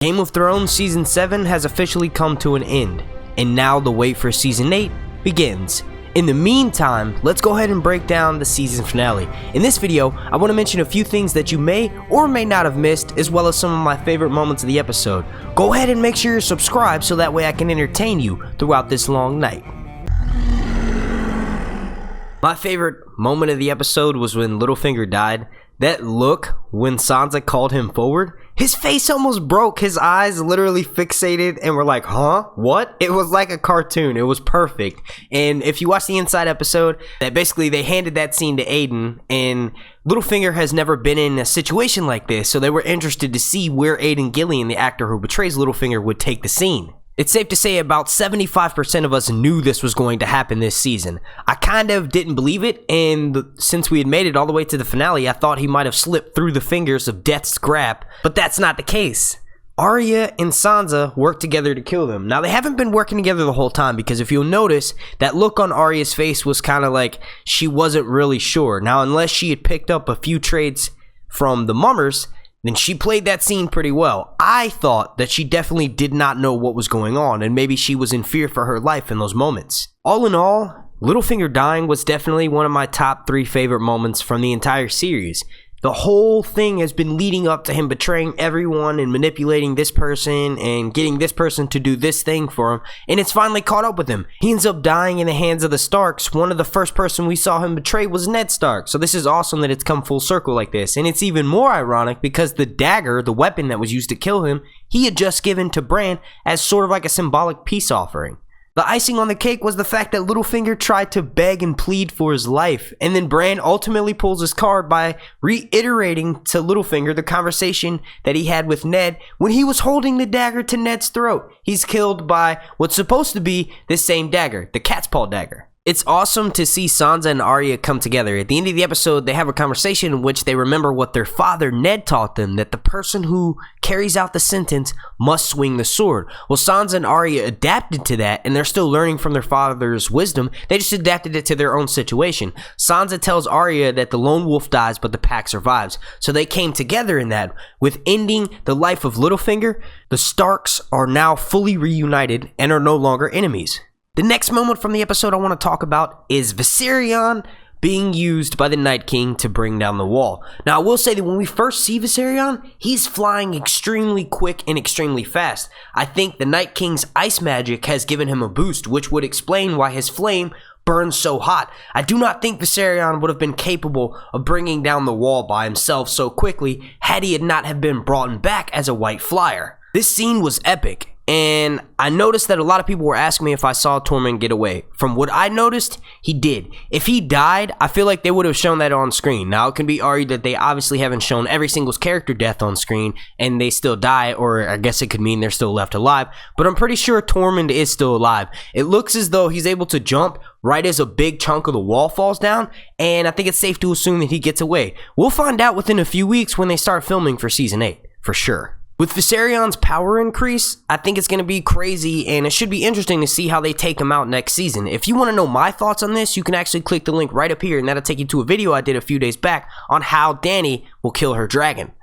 Game of Thrones Season 7 has officially come to an end, and now the wait for Season 8 begins. In the meantime, let's go ahead and break down the season finale. In this video, I want to mention a few things that you may or may not have missed, as well as some of my favorite moments of the episode. Go ahead and make sure you're subscribed so that way I can entertain you throughout this long night. My favorite moment of the episode was when Littlefinger died. That look when Sansa called him forward, his face almost broke. His eyes literally fixated and were like, huh? What? It was like a cartoon. It was perfect. And if you watch the Inside episode, that basically they handed that scene to Aiden, and Littlefinger has never been in a situation like this, so they were interested to see where Aidan Gillian, the actor who betrays Littlefinger, would take the scene. It's safe to say about 75% of us knew this was going to happen this season. I kind of didn't believe it, and since we had made it all the way to the finale, I thought he might have slipped through the fingers of Death's grasp, but that's not the case. Arya and Sansa worked together to kill them. Now, they haven't been working together the whole time, because if you'll notice, that look on Arya's face was kind of like she wasn't really sure. Now, unless she had picked up a few traits from the Mummers, then she played that scene pretty well. I thought that she definitely did not know what was going on, and maybe she was in fear for her life in those moments. All in all, Littlefinger dying was definitely one of my top 3 favorite moments from the entire series. The whole thing has been leading up to him betraying everyone and manipulating this person and getting this person to do this thing for him, and it's finally caught up with him. He ends up dying in the hands of the Starks. One of the first person we saw him betray was Ned Stark, so this is awesome that it's come full circle like this. And it's even more ironic because the dagger, the weapon that was used to kill him, he had just given to Bran as sort of like a symbolic peace offering. The icing on the cake was the fact that Littlefinger tried to beg and plead for his life, and then Bran ultimately pulls his card by reiterating to Littlefinger the conversation that he had with Ned when he was holding the dagger to Ned's throat. He's killed by what's supposed to be this same dagger, the cat's paw dagger. It's awesome to see Sansa and Arya come together. At the end of the episode, they have a conversation in which they remember what their father Ned taught them, that the person who carries out the sentence must swing the sword. Well, Sansa and Arya adapted to that, and they're still learning from their father's wisdom. They just adapted it to their own situation. Sansa tells Arya that the lone wolf dies, but the pack survives. So they came together in that. With ending the life of Littlefinger, the Starks are now fully reunited and are no longer enemies. The next moment from the episode I want to talk about is Viserion being used by the Night King to bring down the wall. Now, I will say that when we first see Viserion, he's flying extremely quick and extremely fast. I think the Night King's ice magic has given him a boost, which would explain why his flame burns so hot. I do not think Viserion would have been capable of bringing down the wall by himself so quickly had he not have been brought back as a white flyer. This scene was epic. And I noticed that a lot of people were asking me if I saw Tormund get away. From what I noticed, he did. If he died, I feel like they would have shown that on screen. Now, it can be argued that they obviously haven't shown every single character death on screen, and they still die, or I guess it could mean they're still left alive. But I'm pretty sure Tormund is still alive. It looks as though he's able to jump right as a big chunk of the wall falls down, and I think it's safe to assume that he gets away. We'll find out within a few weeks when they start filming for Season 8, for sure. With Viserion's power increase, I think it's going to be crazy, and it should be interesting to see how they take him out next season. If you want to know my thoughts on this, you can actually click the link right up here, and that'll take you to a video I did a few days back on how Dany will kill her dragon.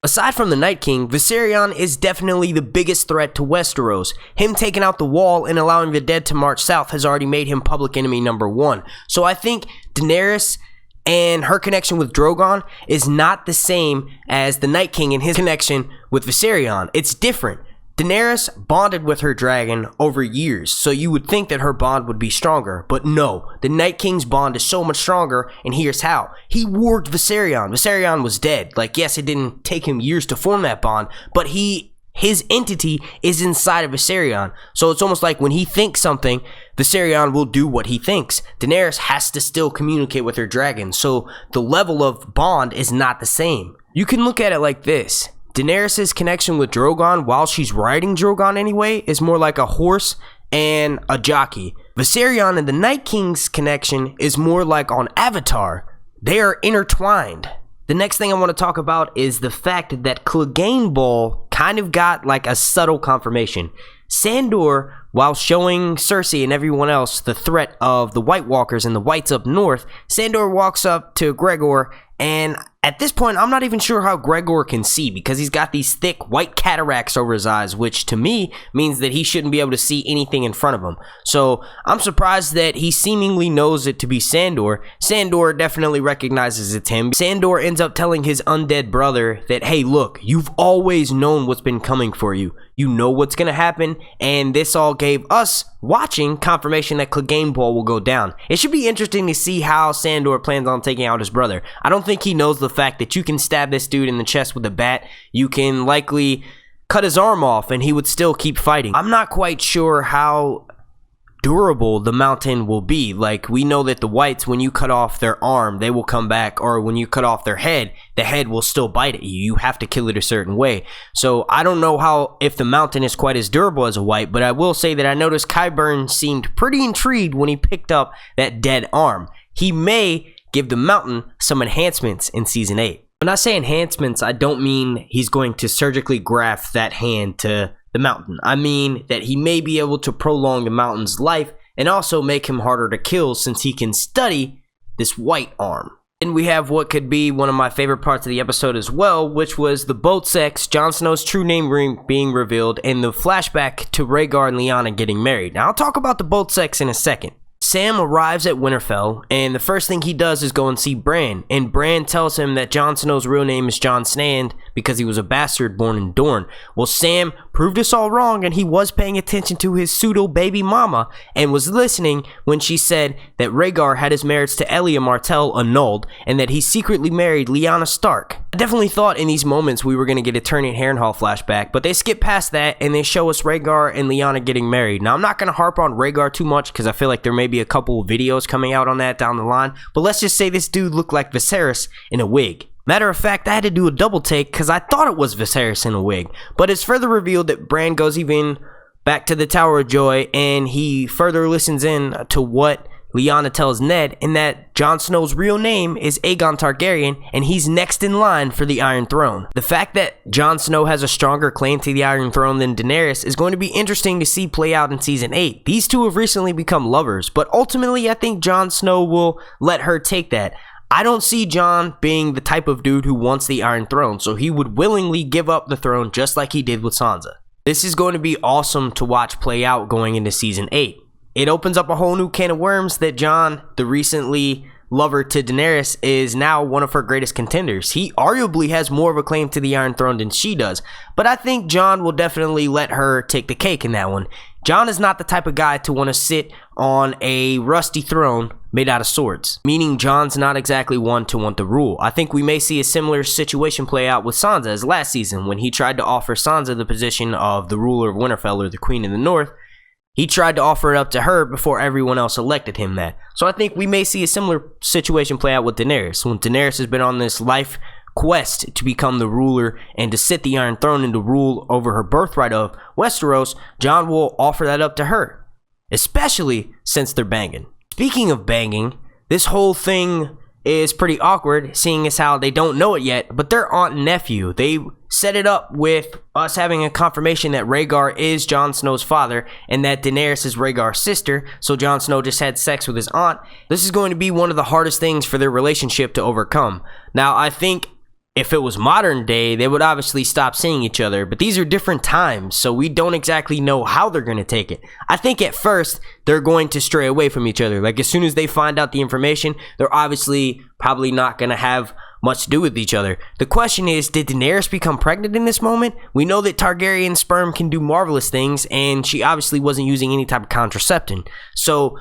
Aside from the Night King, Viserion is definitely the biggest threat to Westeros. Him taking out the wall and allowing the dead to march south has already made him public enemy number 1. So I think Daenerys and her connection with Drogon is not the same as the Night King and his connection with Viserion. It's different. Daenerys bonded with her dragon over years, so you would think that her bond would be stronger, but no. The Night King's bond is so much stronger, and here's how. He warged Viserion. Viserion was dead. Like, yes, it didn't take him years to form that bond, but his entity is inside of Viserion. So it's almost like when he thinks something, Viserion will do what he thinks. Daenerys has to still communicate with her dragon, so the level of bond is not the same. You can look at it like this. Daenerys' connection with Drogon, while she's riding Drogon anyway, is more like a horse and a jockey. Viserion and the Night King's connection is more like on Avatar. They are intertwined. The next thing I want to talk about is the fact that Clegane Ball kind of got like a subtle confirmation. Sandor, while showing Cersei and everyone else the threat of the White Walkers and the Whites up north, Sandor walks up to Gregor, and at this point, I'm not even sure how Gregor can see because he's got these thick white cataracts over his eyes, which to me means that he shouldn't be able to see anything in front of him. So I'm surprised that he seemingly knows it to be Sandor. Sandor definitely recognizes it's him. Sandor ends up telling his undead brother that, hey, look, you've always known what's been coming for you. You know what's going to happen, and this all gave us, watching, confirmation that Clegane Ball will go down. It should be interesting to see how Sandor plans on taking out his brother. I don't think he knows the fact that you can stab this dude in the chest with a bat. You can likely cut his arm off, and he would still keep fighting. I'm not quite sure how durable the mountain will be. Like, we know that the Whites, when you cut off their arm, they will come back, or when you cut off their head, the head will still bite at you. You have to kill it a certain way. So I don't know if the mountain is quite as durable as a White, but I will say that I noticed Qyburn seemed pretty intrigued when he picked up that dead arm. He may give the mountain some enhancements in season 8. When I say enhancements, I don't mean he's going to surgically graft that hand to the mountain. I mean that he may be able to prolong the mountain's life and also make him harder to kill since he can study this white arm. And we have what could be one of my favorite parts of the episode as well, which was the boat sex, Jon Snow's true name being revealed, and the flashback to Rhaegar and Lyanna getting married. Now I'll talk about the boat sex in a second. Sam arrives at Winterfell, and the first thing he does is go and see Bran, and Bran tells him that Jon Snow's real name is Jon Snow because he was a bastard born in Dorne. Well, Sam proved us all wrong, and he was paying attention to his pseudo baby mama and was listening when she said that Rhaegar had his marriage to Elia Martell annulled and that he secretly married Lyanna Stark. I definitely thought in these moments we were going to get a Tyrion Harrenhal flashback, but they skip past that and they show us Rhaegar and Lyanna getting married. Now, I'm not going to harp on Rhaegar too much because I feel like there may be a couple of videos coming out on that down the line, but let's just say this dude looked like Viserys in a wig. Matter of fact, I had to do a double take because I thought it was Viserys in a wig, but it's further revealed that Bran goes even back to the Tower of Joy and he further listens in to what Lyanna tells Ned, and that Jon Snow's real name is Aegon Targaryen, and he's next in line for the Iron Throne. The fact that Jon Snow has a stronger claim to the Iron Throne than Daenerys is going to be interesting to see play out in Season 8. These two have recently become lovers, but ultimately I think Jon Snow will let her take that. I don't see Jon being the type of dude who wants the Iron Throne, so he would willingly give up the throne just like he did with Sansa. This is going to be awesome to watch play out going into Season 8. It opens up a whole new can of worms that Jon, the recently lover to Daenerys, is now one of her greatest contenders. He arguably has more of a claim to the Iron Throne than she does, but I think Jon will definitely let her take the cake in that one. Jon is not the type of guy to want to sit on a rusty throne made out of swords, meaning Jon's not exactly one to want to rule. I think we may see a similar situation play out with Sansa as last season when he tried to offer Sansa the position of the ruler of Winterfell or the Queen of the North. He tried to offer it up to her before everyone else elected him that. So I think we may see a similar situation play out with Daenerys. When Daenerys has been on this life quest to become the ruler and to sit the Iron Throne and to rule over her birthright of Westeros, Jon will offer that up to her, especially since they're banging. Speaking of banging, this whole thing is pretty awkward, seeing as how they don't know it yet, but their aunt and nephew, they set it up with us having a confirmation that Rhaegar is Jon Snow's father and that Daenerys is Rhaegar's sister, so Jon Snow just had sex with his aunt. This is going to be one of the hardest things for their relationship to overcome. Now, I think if it was modern day, they would obviously stop seeing each other, but these are different times, so we don't exactly know how they're going to take it. I think at first, they're going to stray away from each other. Like, as soon as they find out the information, they're obviously probably not going to have much to do with each other. The question is, did Daenerys become pregnant in this moment? We know that Targaryen sperm can do marvelous things, and she obviously wasn't using any type of contraception. So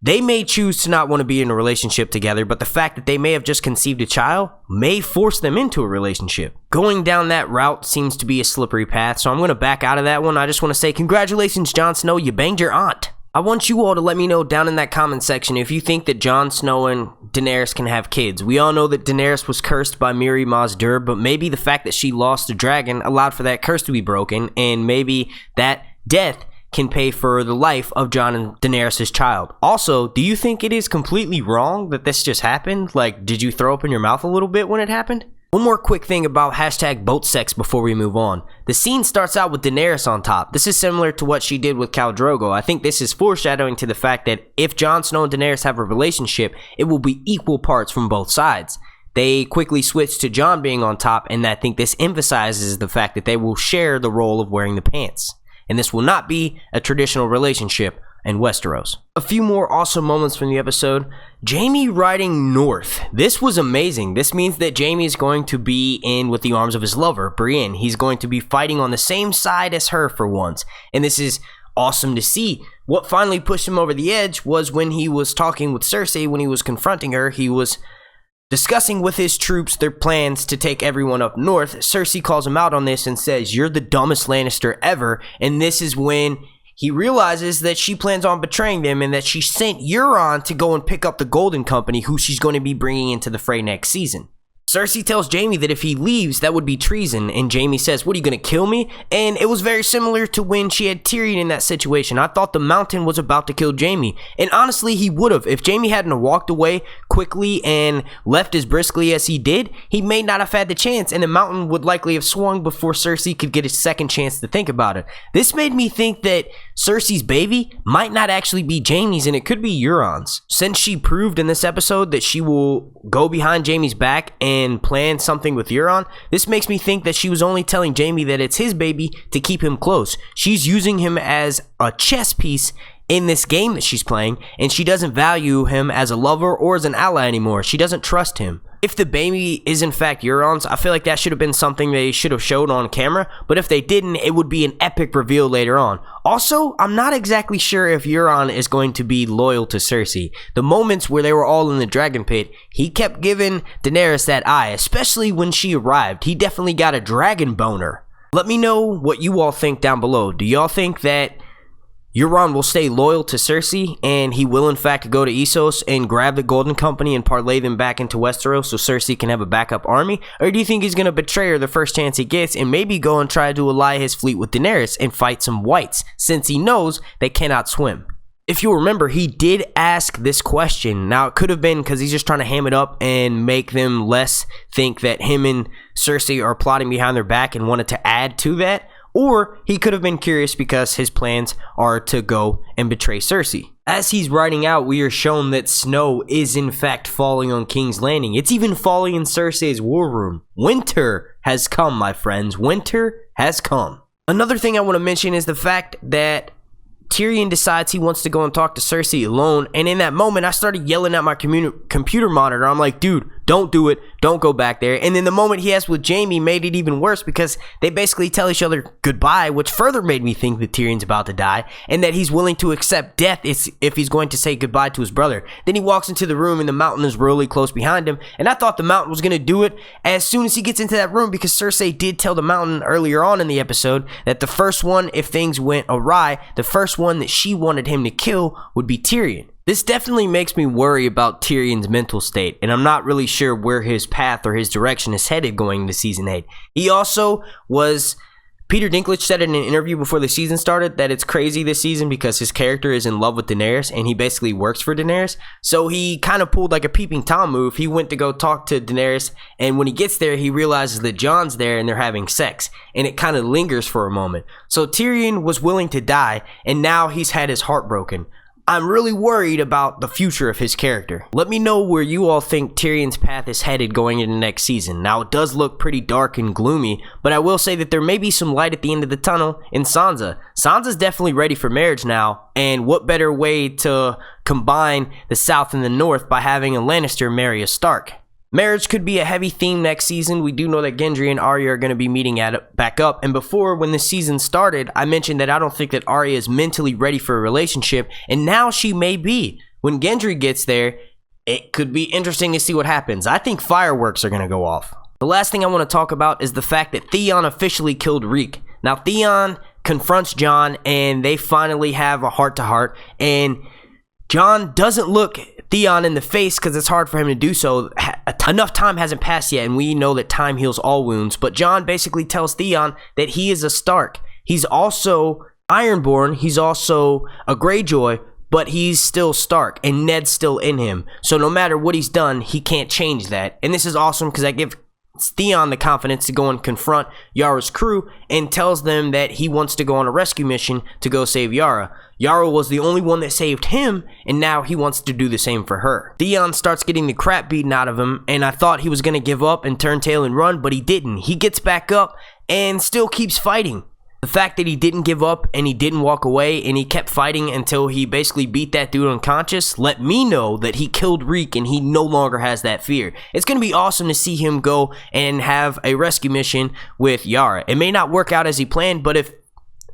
they may choose to not want to be in a relationship together, but the fact that they may have just conceived a child may force them into a relationship. Going down that route seems to be a slippery path, so I'm going to back out of that one. I just want to say congratulations, Jon Snow, you banged your aunt. I want you all to let me know down in that comment section if you think that Jon Snow and Daenerys can have kids. We all know that Daenerys was cursed by Mirri Maz Duur, but maybe the fact that she lost a dragon allowed for that curse to be broken, and maybe that death can pay for the life of Jon and Daenerys' child. Also, do you think it is completely wrong that this just happened? Like, did you throw up in your mouth a little bit when it happened? One more quick thing about hashtag boat sex before we move on. The scene starts out with Daenerys on top. This is similar to what she did with Khal Drogo. I think this is foreshadowing to the fact that if Jon Snow and Daenerys have a relationship, it will be equal parts from both sides. They quickly switch to Jon being on top, and I think this emphasizes the fact that they will share the role of wearing the pants. And this will not be a traditional relationship in Westeros. A few more awesome moments from the episode. Jaime riding north. This was amazing. This means that Jaime is going to be in with the arms of his lover, Brienne. He's going to be fighting on the same side as her for once. And this is awesome to see. What finally pushed him over the edge was when he was talking with Cersei, when he was confronting her, he was discussing with his troops their plans to take everyone up north. Cersei calls him out on this and says, "You're the dumbest Lannister ever." And this is when he realizes that she plans on betraying them and that she sent Euron to go and pick up the Golden Company, who she's going to be bringing into the fray next season. Cersei tells Jaime that if he leaves, that would be treason, and Jaime says, "What, are you going to kill me?" And it was very similar to when she had Tyrion in that situation. I thought the Mountain was about to kill Jaime, and honestly, he would have. If Jaime hadn't walked away quickly and left as briskly as he did, he may not have had the chance, and the Mountain would likely have swung before Cersei could get a second chance to think about it. This made me think that Cersei's baby might not actually be Jaime's, and it could be Euron's. Since she proved in this episode that she will go behind Jaime's back and plan something with Euron, this makes me think that she was only telling Jaime that it's his baby to keep him close. She's using him as a chess piece in this game that she's playing, and she doesn't value him as a lover or as an ally anymore. She doesn't trust him. If the baby is in fact Euron's, I feel like that should have been something they should have showed on camera, but if they didn't, it would be an epic reveal later on. Also, I'm not exactly sure if Euron is going to be loyal to Cersei. The moments where they were all in the dragon pit, he kept giving Daenerys that eye, especially when she arrived. He definitely got a dragon boner. Let me know what you all think down below. Do y'all think that Euron will stay loyal to Cersei, and he will in fact go to Essos and grab the Golden Company and parlay them back into Westeros so Cersei can have a backup army? Or do you think he's going to betray her the first chance he gets and maybe go and try to ally his fleet with Daenerys and fight some whites, since he knows they cannot swim? If you'll remember, he did ask this question. Now, it could have been because he's just trying to ham it up and make them less think that him and Cersei are plotting behind their back and wanted to add to that. Or he could have been curious because his plans are to go and betray Cersei. As he's riding out, we are shown that snow is in fact falling on King's Landing. It's even falling in Cersei's war room. Winter has come, my friends. Winter has come. Another thing I want to mention is the fact that Tyrion decides he wants to go and talk to Cersei alone, and in that moment I started yelling at my computer monitor. I'm like, dude, don't do it, don't go back there. And then the moment he has with Jaime made it even worse, because they basically tell each other goodbye, which further made me think that Tyrion's about to die and that he's willing to accept death if he's going to say goodbye to his brother. Then he walks into the room and the Mountain is really close behind him, and I thought the Mountain was going to do it as soon as he gets into that room, because Cersei did tell the Mountain earlier on in the episode that the first one, if things went awry, the first one that she wanted him to kill would be Tyrion. This definitely makes me worry about Tyrion's mental state, and I'm not really sure where his path or his direction is headed going into season 8. He also was... Peter Dinklage said in an interview before the season started that it's crazy this season because his character is in love with Daenerys and he basically works for Daenerys. So he kind of pulled like a peeping Tom move. He went to go talk to Daenerys, and when he gets there, he realizes that Jon's there and they're having sex, and it kind of lingers for a moment. So Tyrion was willing to die, and now he's had his heart broken. I'm really worried about the future of his character. Let me know where you all think Tyrion's path is headed going into next season. Now, it does look pretty dark and gloomy, but I will say that there may be some light at the end of the tunnel in Sansa. Sansa's definitely ready for marriage now, and what better way to combine the South and the North by having a Lannister marry a Stark? Marriage could be a heavy theme next season. We do know that Gendry and Arya are going to be meeting back up. And before, when the season started, I mentioned that I don't think that Arya is mentally ready for a relationship. And now she may be. When Gendry gets there, it could be interesting to see what happens. I think fireworks are going to go off. The last thing I want to talk about is the fact that Theon officially killed Reek. Now, Theon confronts Jon, and they finally have a heart-to-heart. And Jon doesn't look Theon in the face because it's hard for him to do so. Enough time hasn't passed yet, and we know that time heals all wounds. But Jon basically tells Theon that he is a Stark. He's also Ironborn. He's also a Greyjoy, but he's still Stark, and Ned's still in him. So no matter what he's done, he can't change that. And this is awesome because I give Theon the confidence to go and confront Yara's crew and tells them that he wants to go on a rescue mission to go save Yara. Yara was the only one that saved him, and now he wants to do the same for her. Theon starts getting the crap beaten out of him, and I thought he was going to give up and turn tail and run, but he didn't. He gets back up and still keeps fighting. The fact that he didn't give up and he didn't walk away and he kept fighting until he basically beat that dude unconscious let me know that he killed Reek and he no longer has that fear. It's going to be awesome to see him go and have a rescue mission with Yara. It may not work out as he planned, but if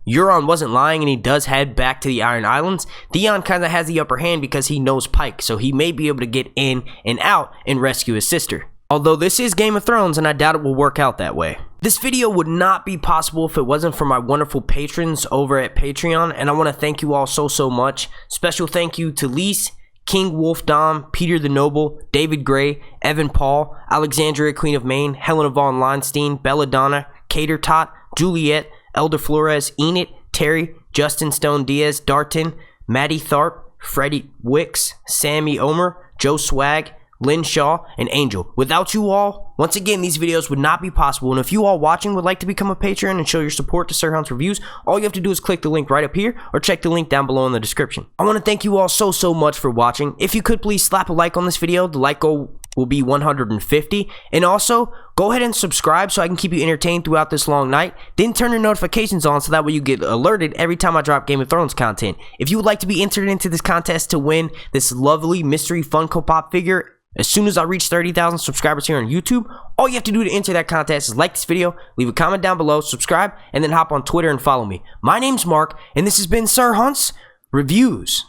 Euron wasn't lying and he does head back to the Iron Islands, Theon kind of has the upper hand because he knows Pike, so he may be able to get in and out and rescue his sister. Although this is Game of Thrones and I doubt it will work out that way. This video would not be possible if it wasn't for my wonderful patrons over at Patreon, and I want to thank you all so much. Special thank you to Lise, King Wolf Dom, Peter the Noble, David Gray, Evan Paul, Alexandria Queen of Maine, Helena von Leinstein, Belladonna, Cater Tot, Juliet, Elder Flores, Enid, Terry, Justin Stone Diaz, Darton, Maddie Tharp, Freddie Wicks, Sammy Omer, Joe Swag, Lynn Shaw, and Angel. Without you all, once again, these videos would not be possible, and if you all watching would like to become a patron and show your support to Sir Hunt's Reviews, all you have to do is click the link right up here, or check the link down below in the description. I want to thank you all so much for watching. If you could please slap a like on this video, the like goal will be 150, and also, go ahead and subscribe so I can keep you entertained throughout this long night, then turn your notifications on so that way you get alerted every time I drop Game of Thrones content. If you would like to be entered into this contest to win this lovely mystery Funko Pop figure, as soon as I reach 30,000 subscribers here on YouTube, all you have to do to enter that contest is like this video, leave a comment down below, subscribe, and then hop on Twitter and follow me. My name's Mark, and this has been Sir Hunt's Reviews.